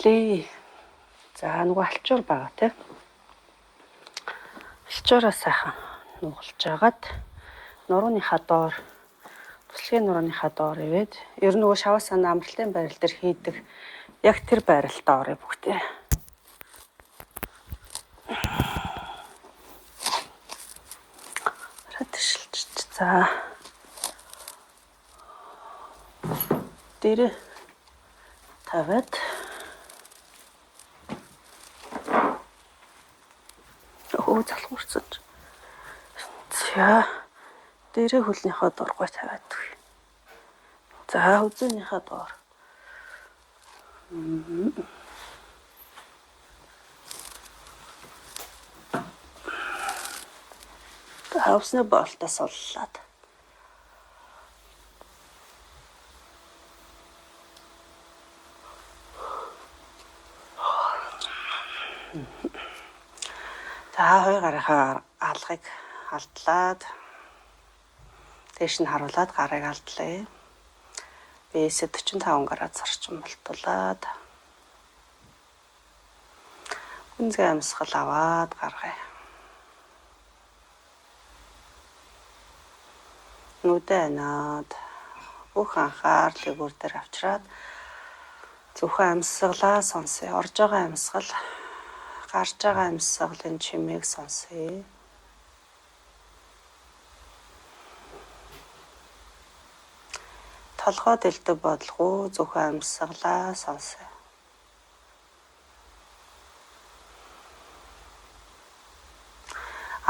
эхлэе. За нөгөө алчуур байгаа тийм. Алчуураа сайхан нугалж агаад нурууныхаа доор туслахын нурууныхаа доор ивээд ер нь нөгөө шаваасаа амралтын байрал дээр хийдэг яг тэр байралтаа орё бүгдээ. Радшилч. За. Дээр тавиад залхуурсан. За. Дээрээ хөлнийхөө дургуй тавиад. За, үзүүнийхээ доор. Хавсны болтоо суллаад. За, хоёр гарынхаа алгыг алдлаад дээш нь харуулад гарыг алдлаа. Бээсээ 45 градус орчим болтуулаад үнзгээ амьсгал аваад гаргая. Нүдэ анаад бүх анхаарлыг өөр дээр авчраад зөвхөн амьсгалаа сонсъё. Орж байгаа амьсгал, гарч байгаа амьсгалын чимээг сонсъё. Толгой дэлдэг бодлого зөвхөн амьсгалаа сонсъё.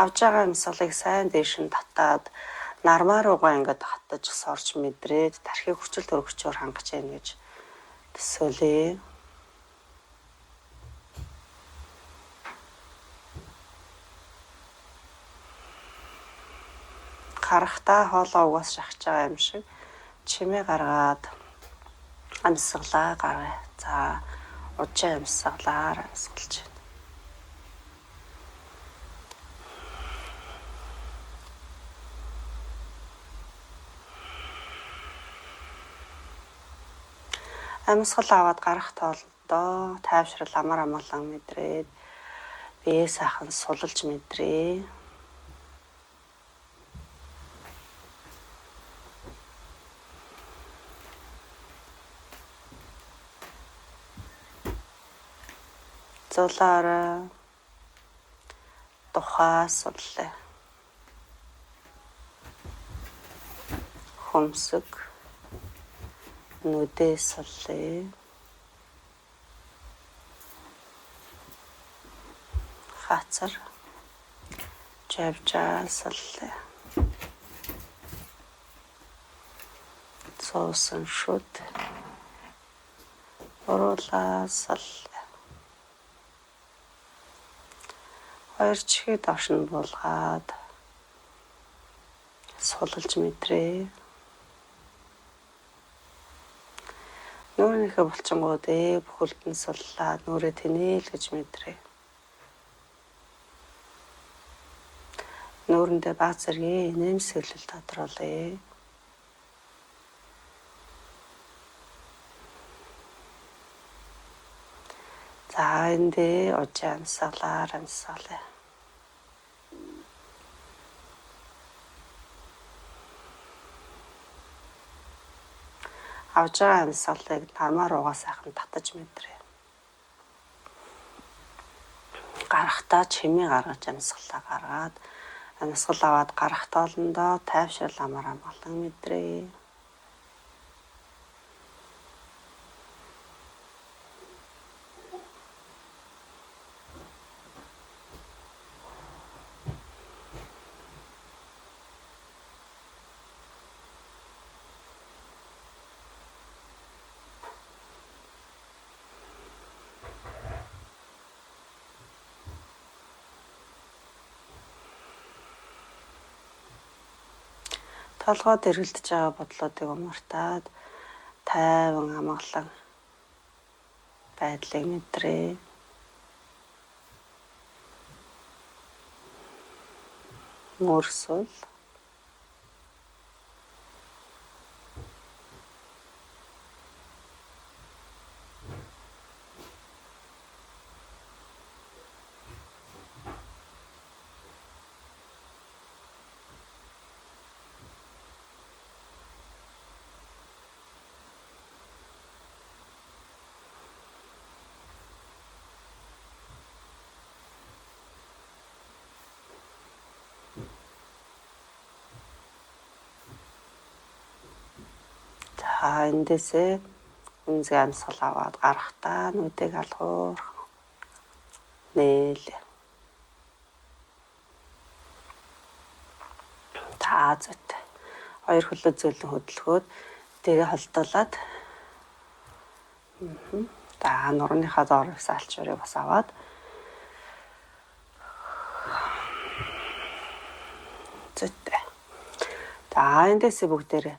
Авж байгаа амьсгалыг сайн дээш нь татаад нармаа руугаа ингээд хатаж сорж мэдрээд тархийг хүчил төрөгчөөр хангаж яана гэж төсөөлье. Гарахтаа хоолоо угаас шахаж байгаа юм шиг чимээ гаргаад амьсгалаа гаргая. За, уужаа амьсгалаар амьсгалж байна. Амьсгал аваад гарах тоолдоо тайвшрал амар амгалан мэдрээд бие сайхан сулж мэдрээ. Зулаараа тухай суллаа. Хомсог нүдээ суллаа. Хацар жавжаа суллаа. Цоосон шүд оруулаа суллаа. Хоёр чихээ доош нь буулгаад сулж мэдрээ. Нүрийнхээ булчингууд бүхэлд нь суллаад нүрээ тэнээлгэж мэдрээ. Нүрэндээ баг зэргийн нэмсгэлэл тодруулъя. За, эндээ уужаа амьсгалаар амьсгалъя. Авж байгаа амьсгалыг нармаа руугаа сайхан татаж мэдрээ. Гарахтаа чимээ гаргаж амьсгалаа гаргаад амьсгал аваад гарах тоолондоо тайвшрал амар амгалан мэдрээ. Толгойд эргэлдэж байгаа бодлоодыг умартаад тайван амгалан байдлыг мэдрээ. Мөрсөл За эндээсээ үнзгээ амьсгал аваад гарахтаа нүдийг алгуур нээл. За зүйтэй. Хоёр хөлөө зөөлөн хөдөлгөөд тэгээ холдуулаад за нурууныхаа доорх салчварыг бас аваад зүйтэй. За эндээсээ бүгдээрээ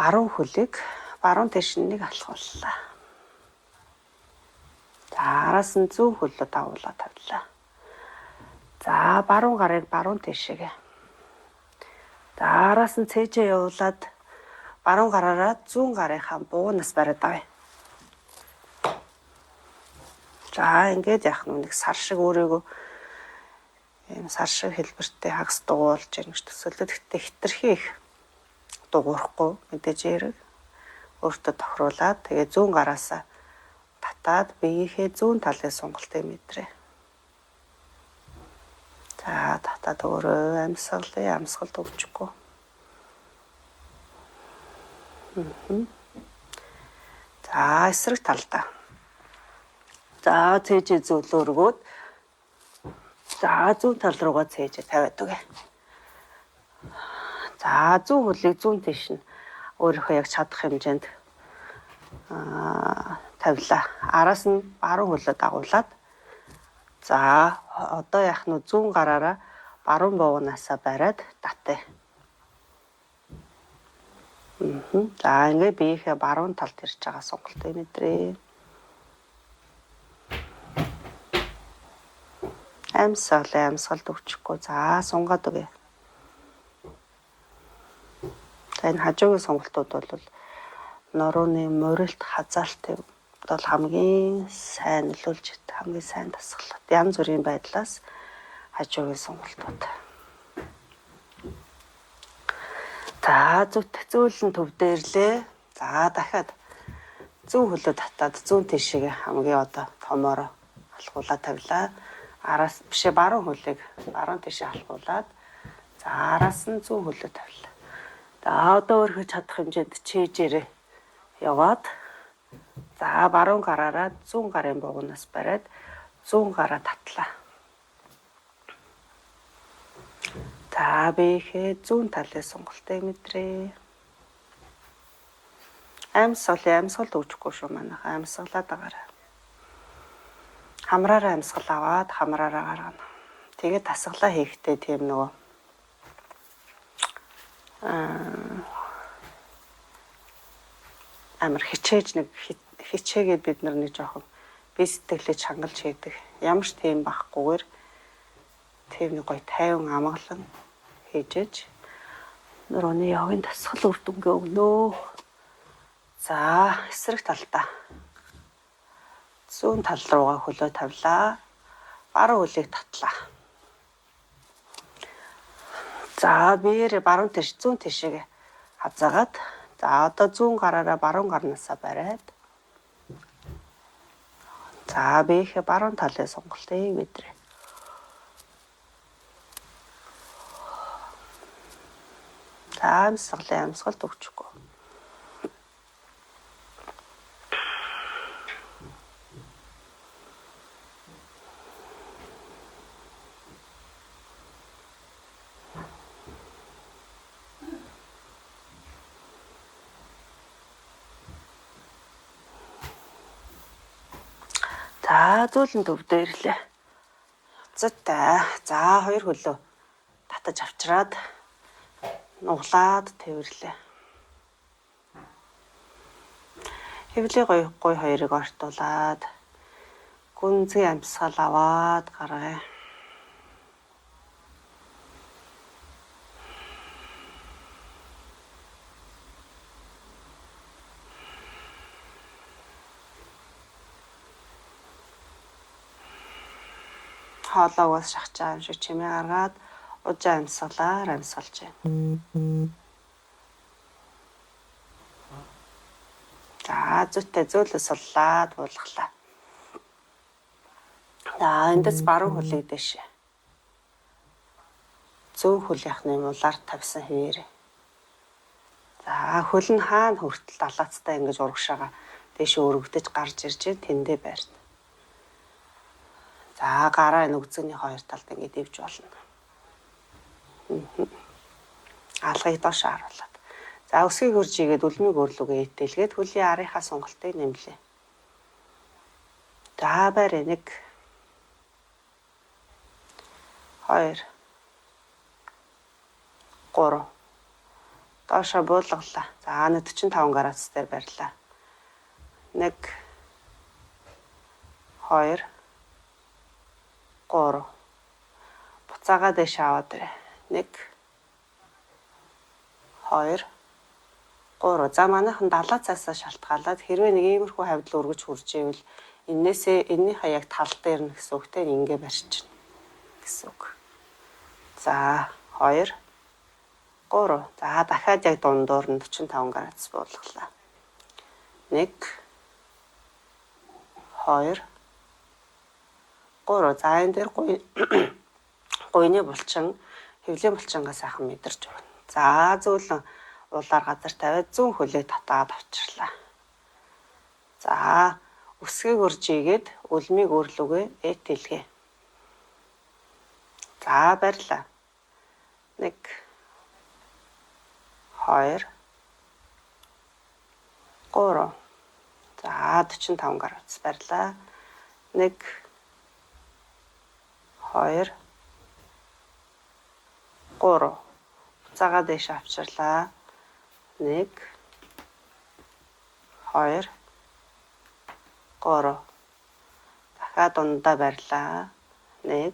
баруун хөлийг баруун тийш нэг алхууллаа. За араас нь зүүн хөлөө дагуулад тавилаа. За баруун гарыг баруун тийшээгээ. За араас нь цээжээ явуулаад баруун гараараа зүүн гарынхаа буунаас бариад авъя. За ингээд яах нь нэг сар шиг өөрийгөө ийм сар шиг хэлбэртэй хагас дугуулж ирнэ гэж төсөөлөд гэхдээ хитрхи их дугуурахгүй мэдээж эрэг өөртөө тохируулаад тэгээ зүүн гараасаа татаад биеийнхээ зүүн талын сонголтыг мэдрээ. За татаад өөрөө амьсгалд өвчихгүй. За эсрэг талдаа. За цээжээ зөөлөөргөөд за зүүн тал руугаа цээжээ тавиад үгэ. За зүүн хөлийг зүүн тийш нь өөрийнхөө яг чадах хэмжээнд тавилаа. Араас нь баруун хөлөө дагуулад за одоо яах нь зүүн гараараа баруун бууганаасаа бариад татъя. За ингээд биеийнхээ баруун талд ирж байгаа сонголтыг мэдрээ. Амьсгалд өвчихгүй. За сунгаад үгэ. За энэ хажуугийн сонголтууд бол нурууны морилт хазаалтыг бол хамгийн сайн нөлөөлж ит, хамгийн сайн дасгалт. Янз бүрийн байдлаас хажуугийн сонголтууд. За зөөлөн төвдөөрлээ. За дахиад зүүн хөлөө татаад зүүн тийшээгээ хамгийн одоо томоороо алхуулаад тавилаа. Араас бишээ баруун хөлийг баруун тийшээ алхуулад за араас нь зүүн хөлөө тавилаа. За одоо өөрийнхөө чадах хэмжээнд чэйжээрээ яваад за баруун гараараа зүүн гарын буугнаас бариад зүүн гараа татлаа. За биеийнхээ зүүн талын сонголтыг мэдрээ. Амьсгалд өвчихгүй шүү манайх. Амьсгалаад байгаарай. Хамраараа амьсгал аваад хамраараа гаргана. Тэгээд тасгалаа хийхдээ тийм нөгөө амар хичээгээд бид нар нэг жоохон бие сэтгэлээ чангалж хийдэг. Ямар ч тийм бахгүйгээр тийм нэг гоё тайван амгалан хийжээж нурууны явгын тасгал үр дүнгээ өгнө. За эсрэг талдаа зүүн тал руугаа хөлөө тавилаа. Баруун хөлийг татлаа. За биеэр баруун тийш зүүн тийшээгээ хазаагаад за одоо зүүн гараараа баруун гарнаасаа бариад за биеийнхээ баруун талын сонголтыг мэдрээ. За амьсгалд өвчихгүй. За зөөлөн төвдөө ирлээ. Зүйтэй. За хоёр хөлөө татаж авчраад нуглаад тэрвэрлээ. Хэвлээ гоё хоёрыг ортуулад гүнзгий амьсгал аваад гаргая. Хоолоогоос шахчаа юм шиг чимээ гаргаад ужаа амьсгалаар амьсгалж байна. За зүйтэй зөөлөө суллаад буулгалаа. За эндээс баруун хөлийг дэше. Зүүн хөлийнхний мулаар тавьсан хэвээрээ. За За хөл нь хаана хүртэл далаацтай ингэж урагшаага дэш өргөдөж гарч ирж тэндээ байрна. За гараа энэ өгзөний хоёр талд ингэ дэвж болно. Алгыг доош харуулад. За өсгийг хөрж игээд үлмийг өрлөгээ итэлгээд хөлийн арынхаа сонголтыг нэмлээ. За барь 1 2 3 доошоо буулгалаа. За 45 градус дээр барьлаа. 1 2 3 буцаагаа дэш аваад ирээ. 1 2 3. За манайхан далаа цаасаа шалтгаалаад хэрвээ нэг иймэрхүү хавьдал өргөж хурж ивэл эннийхээ яг тал дээр нь гэсэн үгтэй ингээ барьчихна гэсэн үг. За 2 3. За дахиад яг дундуур нь 45 градус буулгалаа. 1 2 3. За энэ дээр гуйны булчин, хэвлийн булчингаас сайхан мэдэрч байна. За зөөлөн улаар газар тавиад зүүн хөлөө татаад авчирлаа. За өсгийг өрж игээд үлмийг өрлөгээ итэлгээ. За барьлаа. 1 2 3. За 45 градус барьлаа. 1 2 3. Буцаагаа дэш авчирлаа. 1 2 3. Дахиад дундаа барьлаа. 1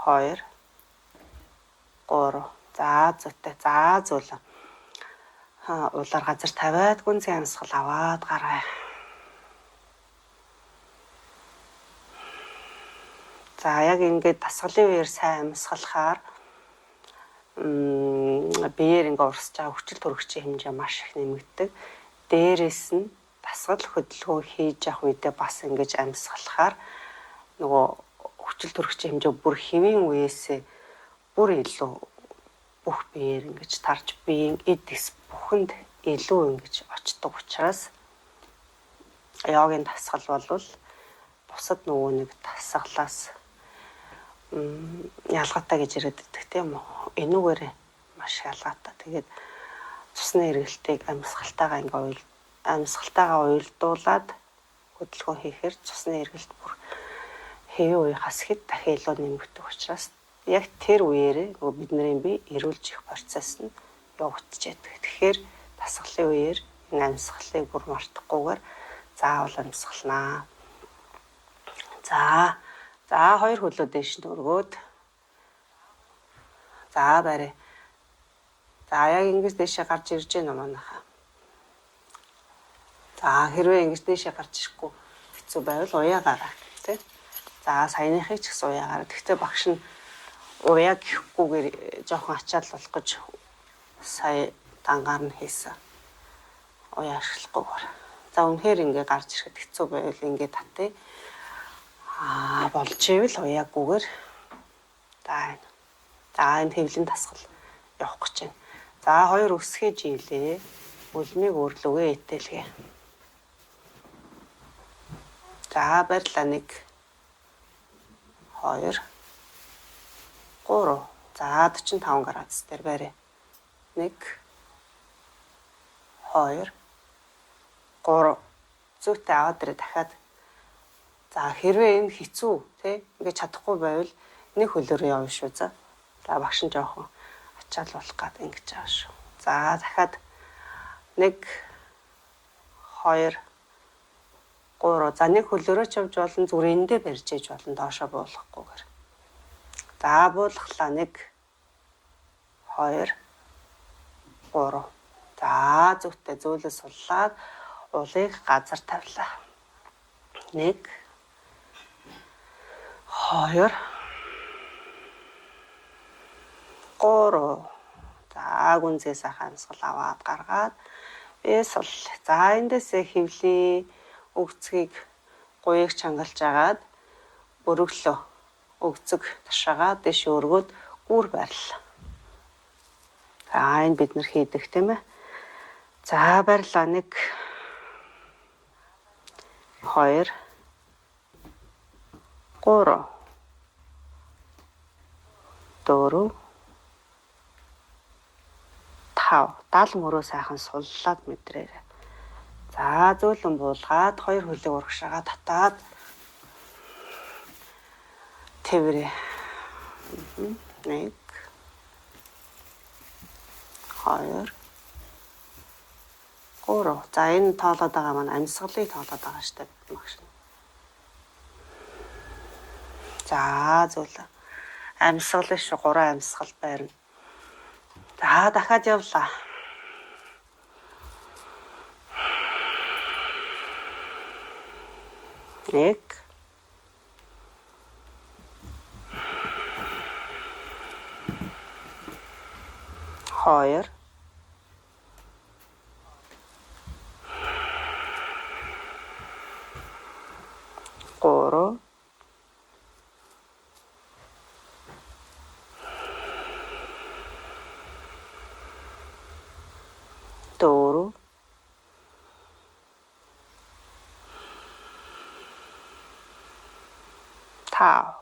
2 3. За зүйтэй. За зөөлөн. Улаар газар тавиад гүнзгий амьсгал аваад гараа. За яг ингээд дасгалын үеэр сайн амьсгалахаар биеэр ингээ урсж байгаа хүчил төрөгчийн хэмжээ маш их нэмэгддэг. Дээрээс нь дасгал хөдөлгөөн хийж явах үедээ бас ингэж амьсгалахаар нөгөө хүчил төрөгчийн хэмжээ бүр хэвийн үеэсээ бүр илүү бүх биеэр ингэж тарж биеийн эд эс бүхэнд илүү ингэж очдог учраас йогийн дасгал болвол бусад нөгөө нэг дасгалаас ялгаатай гэж яриад байдаг тийм үү. Энүүгээр маш ялгаатай. Тэгээд цусны эргэлтийг амьсгалтайгаа уялдуулаад хөдөлгөөн хийхээр цусны эргэлт бүр хэвийн үеийнхаас хэд дахин илүү нэмэгдэх учраас яг тэр үеэрээ нөгөө бидний бие эрүүлж их процесс нь явагдаж байдаг. Тэгэхээр дасгалын үеэр энэ амьсгалыг бүр мартахгүйгээр заавал амьсгалнаа. За хоёр хөлөө дэш нь өргөөд. За барь. За яг ингэж дэшээ гарч ирж байна манайхаа. За хэрвээ ингэж дэшээ гарч ирэхгүй хэцүү байвал уяагараа тий. За саяныхыг ч гэсэн уяагараа. Гэхдээ багш нь уяа гэхгүйгээр жоохон ачаал болох гэж сая дангаар нь хийсэн. Уяа ашиглахгүйгээр. За үнэхээр ингэ гарч ирэхэд хэцүү байвал ингэ татъя. Болж ивэл уяаггүйгээр за энэ хэвлийн дасгал явах гэж байна. За хоёр өсгөө живлээ. Үлмийг өрлөгээ итэлгээ. За барьлаа 1 2 3. За 45 градус дээр барь. 1 2 3. Зүйтэй аваад ирээ дахиад. За хэрвээ энэ хэцүү тий ингээд чадахгүй байвал нэг хөлөөрөө явна шүү. За багш нь жоохон ачаал болох гад ингэж байгаа шүү. За дахиад 1 2 3. За нэг хөлөөрөө ч явж болно, зүгээр эндээ барьж ээж болно доошоо буулгахгүйгээр. За буулгалаа 1 2 3. За зүгтээ зөөлөө суллаад улыг газар тавилаа. 1 2 3. За гүнзгий сайхан амьсгал аваад гаргаад сул. За эндээсээ хэвлээ өгцгийг гуйг чангалж агаад өргөлөө өгцөг ташаагаа дэш өргөд гүр барьлаа. Энэ бид нар хийдэг тийм ээ. За баярлалаа. 1 2 3 4 5 70 мөрөө сайхан суллаад мэдрээрэй. За зөөлөн буулгаад 2 хөлөг урагшаага татаад тэрвэрээ. 1 2 3. За энэ тоолоод байгаа маань амьсгалыг тоолоод байгаа штеп багш. За зөөлөн. Амьсгал шүү 3 амьсгал байрна. За дахиад явлаа. 1 2 3 4 5.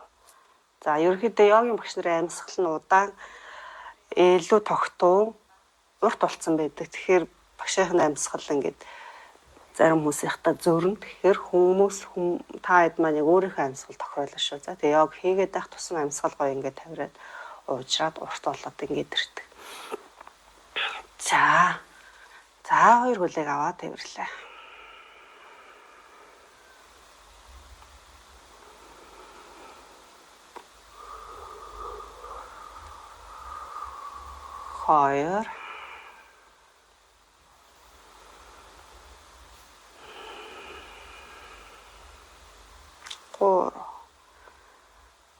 За ерөнхийдөө йогийн багш нарын амьсгал нь удаан илүү тогтун урт болцсон байдаг. Тэгэхээр багшийн амьсгал ингээд зарим хүмүүсийнхтэй зөрнө. Тэгэхээр та хэд маань өөрийнхөө амьсгал тохируулна шүү. За тэгээ йог хийгээд байх тусам амьсгал гоё ингээд тавираад уужраад урт болоод ингээд ирдэг. За 2 хөлийг аваад тавирлаа. Хоёр 3.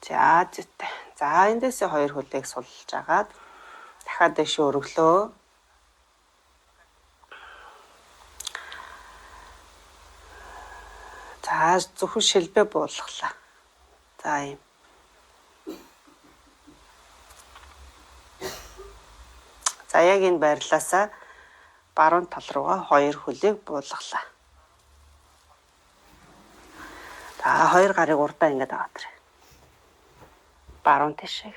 За зүйтэй. За эндээс 2 хөлийг суллаж агаад дахиад дэше өргөлөө. За зөвхөн шилбэ буулгалаа. За юм. За яг энэ байрлалаасаа баруун тал руугаа 2 хөлийг буулгалаа. За 2 гарыг урдаа ингээд аваад ирээ. Баруун тишээ.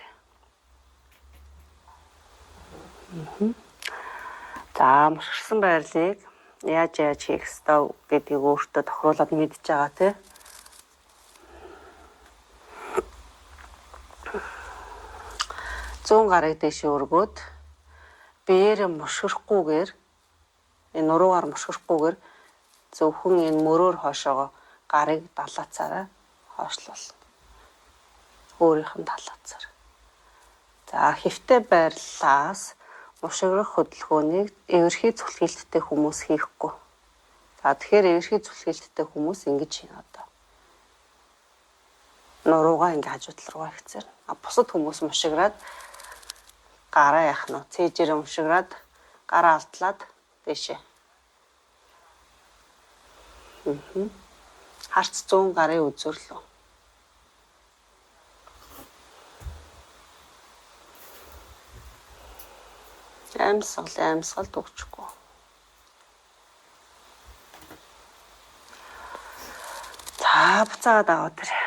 За мушгирсан байрлалыг яаж хийх ёстой гэдгийг өөртөө тохируулаад мэдж байгаа тий. Зүүн гарыг дэше өргөөд биеэр мушгирахгүйгээр энэ нуруугаар мушгирахгүйгээр зөвхөн энэ мөрөөр хойшоогоо гарыг далаацаараа хойшлуул. Өөрийнх нь далаацаар. За хэвтэй байрлалаас мушгирах хөдөлгөөнийг эвэрхий зүлхэлттэй хүмүүс хийхгүй. За тэгэхээр эвэрхий зүлхэлттэй хүмүүс ингэж хийнэ одоо. Нуруугаа ингэ хажуу тал руугаа хцээр. Бусад хүмүүс мушгираад гараа яах нь цээжээр мушгираад гараа алдлаад дэшээ. Харц 100 гарын үзүүрлөө. Амьсгал төгчгүй. За буцаад аваад ирээ.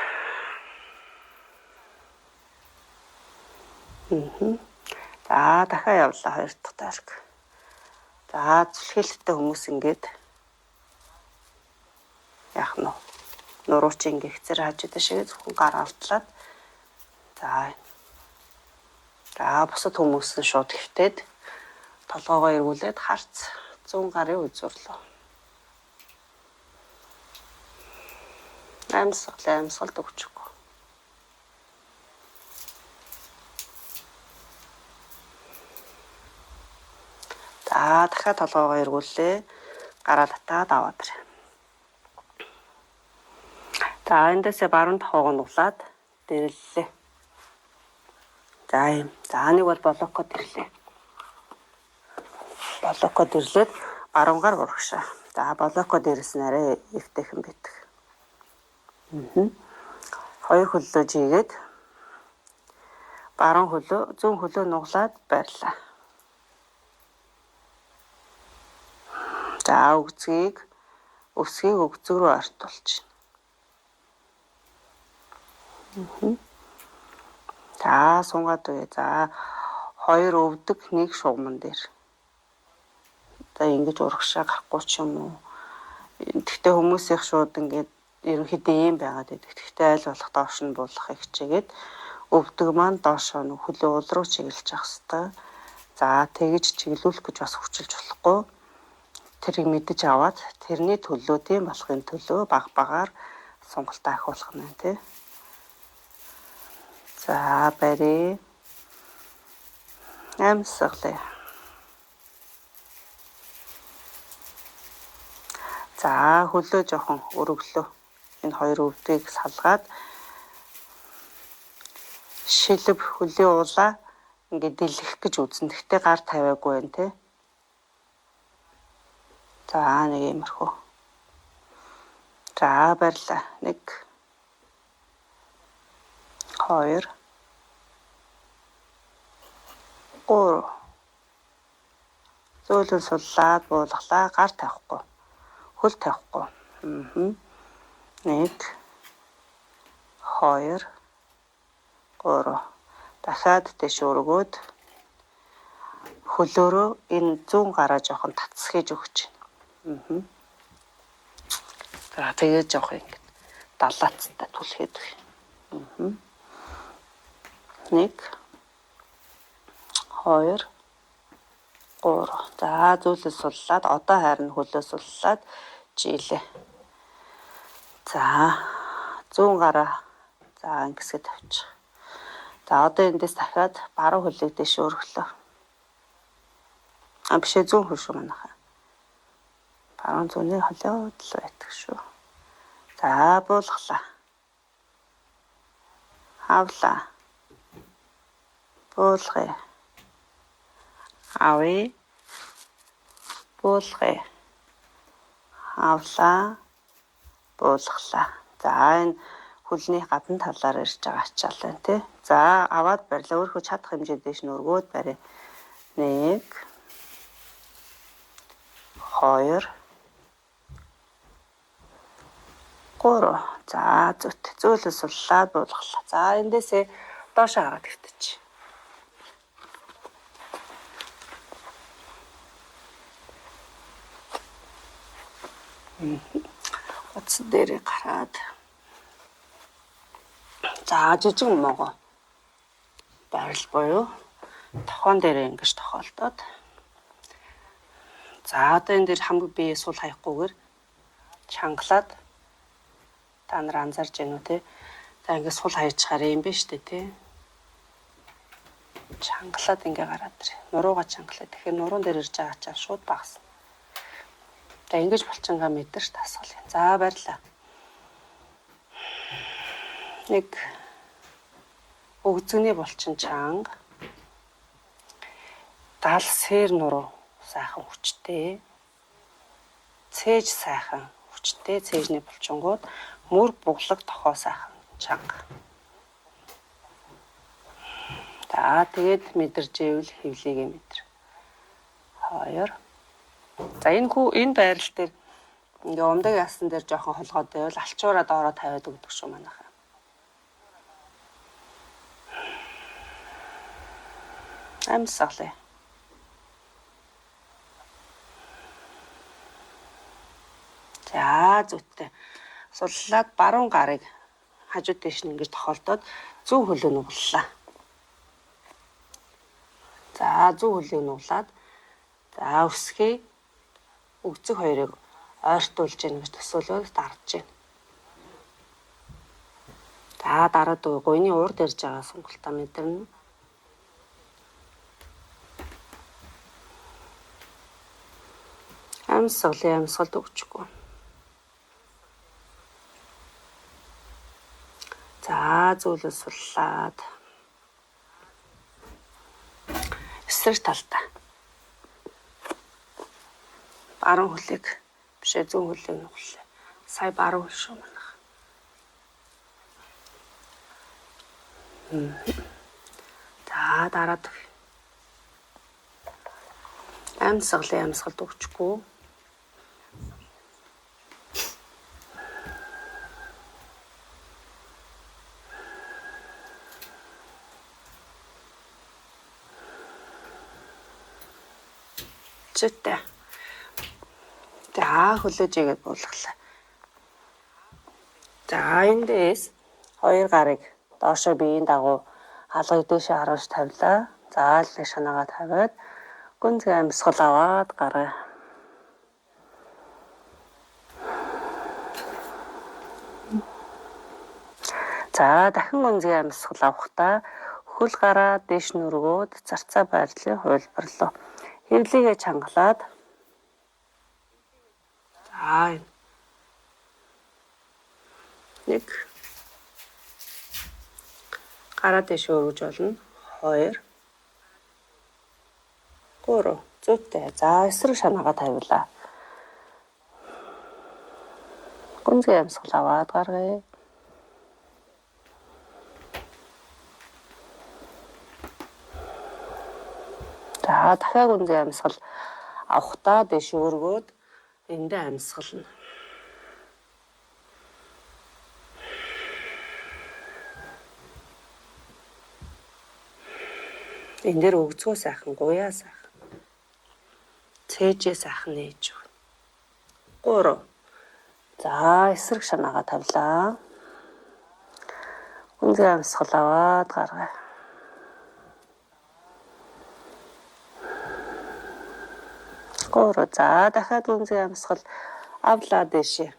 За дахиад явлаа 2 дахь дарга. За зүлхэлттэй хүмүүс ингээд яах нь нурууч ингээ хэцэр хажууд шиг зөвхөн гар алдлаад за бусад хүмүүс нь шууд хөвтөөд толгоогоо эргүүлээд харц 100 гарын үзүүрлөө. Амьсгал төгчгүй. За дахиад толгоогоо эргүүлээ. Гараа татаад аваад ирээ. За эндээсээ баруун тахууг нь улаад дэрлэлээ. За нэг бол блокод ирлээ. Блокод ирлээд баруунгаар урагшаа. За блокод ирсэн арай эвтэйхэн битг. 2 хөлөө жигээд баруун хөлөө зүүн хөлөө нуглаад байрлаа. За өгцгийг өгцөг рүү ортуулж байна. За сунгаад үе. За хоёр өвдөг нэг шугамн дээр. За ингэж урагшаа гарахгүй ч юм уу. Тэгтээ хүмүүсийнх шууд ингээд ерөнхийдөө ийм байгаад байдаг. Тэгтээ аль болох доош нь буулгахыг хичээгээд өвдөг маань доошоо хөлөө уул руу чиглэж явах хэрэгтэй. За тэгж чиглүүлэх гэж бас хүчилж болохгүй. Тэрийг мэдэж аваад тэрний төлөө тийм болохын төлөө баг багаар сунгалтаа ахиулах нь тий. За барь. Амьсгалаа. За хөлөө жоохон өргөлөө. Энэ хоёр өвдгийг салгаад шилб хөлийн уулаа ингээд дэлгэх гэж үзэн. Тэгтээ гар тавиагүй байна тий. За нэг иймэрхүү. За барьлаа. 1 2 3 зөөлөн суллаад буулгалаа. Гар тавихгүй. Хөл тавихгүй. 1 2 3 дахиад дэш өргөөд хөлөөрөө энэ 100 гараа жоохон татсхийж өгч байна. За тэгээд жоох ингэ далаацтай түлхээд байна. 1 2 3 за зөөлөө суллаад одоо харин хөлөө суллаад жийлээ. За 100 гараа за ингэсгээ тавьчих. За одоо эндээс дахиад баруун хөлийг дэш өргөлөө. Бишээ 100 хөл шүү манайхаа. Баруун зүүнний холиод л байдаг шүү. За буулгалаа. Авлаа. Буулгая. Авъя. Буулгая. Авлаа. Буулгалаа. За энэ хөлний гадна талаар ирж байгаа ачаал байна тий. За аваад барьлаа. Өөрөө чадах хэмжээ дэш нь өргөөд барь. 1 2 3 за зүт зөөлөө суллаад буулгалаа. За эндээсээ доошоо хараад ихтэж. Утсан дээрээ гараад. За жижиг могоо барил буюу тохон дээрээ ингэж тохиолдоод. За одоо энэ дээр хамгийн бие сул хаяггүйгээр чангалаад та нар анзарж байна уу те? За ингэ сул хаяачаар юм биш үү те? Чангалаад ингэ гараад ир. Нуруугаа чангалаад. Тэгэхээр нуруун дээр ирж байгаа ачаа шууд багасна. За ингэж болчингаа мэдэрч тасгал. За барьлаа. 1 өгзөгний булчин чанга. Дал сэр нуруу сайхан хүчтэй. Цээж сайхан хүчтэй цээжний булчингууд мөр буглаг тохоо сайхан чанга. За тэгээд мэдэрч ивэл хөвлөгийг мэдэр. 2 за энэ байрал дээр ингээ умдаг яасан дээр жоохон холгоод байвал алчуураа доороо тавиад өгдөг шүү манайхаа. Амьсгалаа. За зүттэй. Суллаад баруун гарыг хажууд дэш нь ингэж тохиолдоод зүүн хөлөө нуглалаа. За зүүн хөлийг нуглаад за өсгий өгцөг хоёрыг ойртуулж гин гэж төсөөлөд дарж гин. За дараад гойны урд ирж байгаа сунгалтаа мэдэрнэ. Амьсгалд өгчихгүй. За зөөлөө суллаад эсрэг талдаа баруун хөлийг бишээ зүүн хөлийг нуглаа. Сая баруун хөл шүү манайх. За дараад амьсгалд өгчихгүй. Зүйтэй. За хөлөөж игээд буулгалаа. За эндээс хоёр гарыг доошоо биеийн дагуу хаалгыг дээшээ харуулж тавилаа. За аль шанаагаа тавиад гүнзгий амьсгал аваад гаргая. За дахин гүнзгий амьсгал авахдаа хөл гараа дээш нүргөөд зарцаа байрлалын хувилбарлуу. Хэвлийгээ чангалаад за нэг гараа дээш өргөж болно. 2 3 зүйтэй. За эсрэг шанаагаа тавилаа. Гүнзгий амьсгал аваад гаргая. За дахиад гүнзгий амьсгал авахдаа дээш өргөөд эндээ амьсгална. Энэ дээр өгцгөө сайхан, гуяа сайхан. Цээжээ сайхан нээж өгнө. 3. За эсрэг шанаагаа тавилаа. Гүнзгий амьсгал аваад гаргая. За дахиад гүнзгий амьсгал авлаа дээшээ.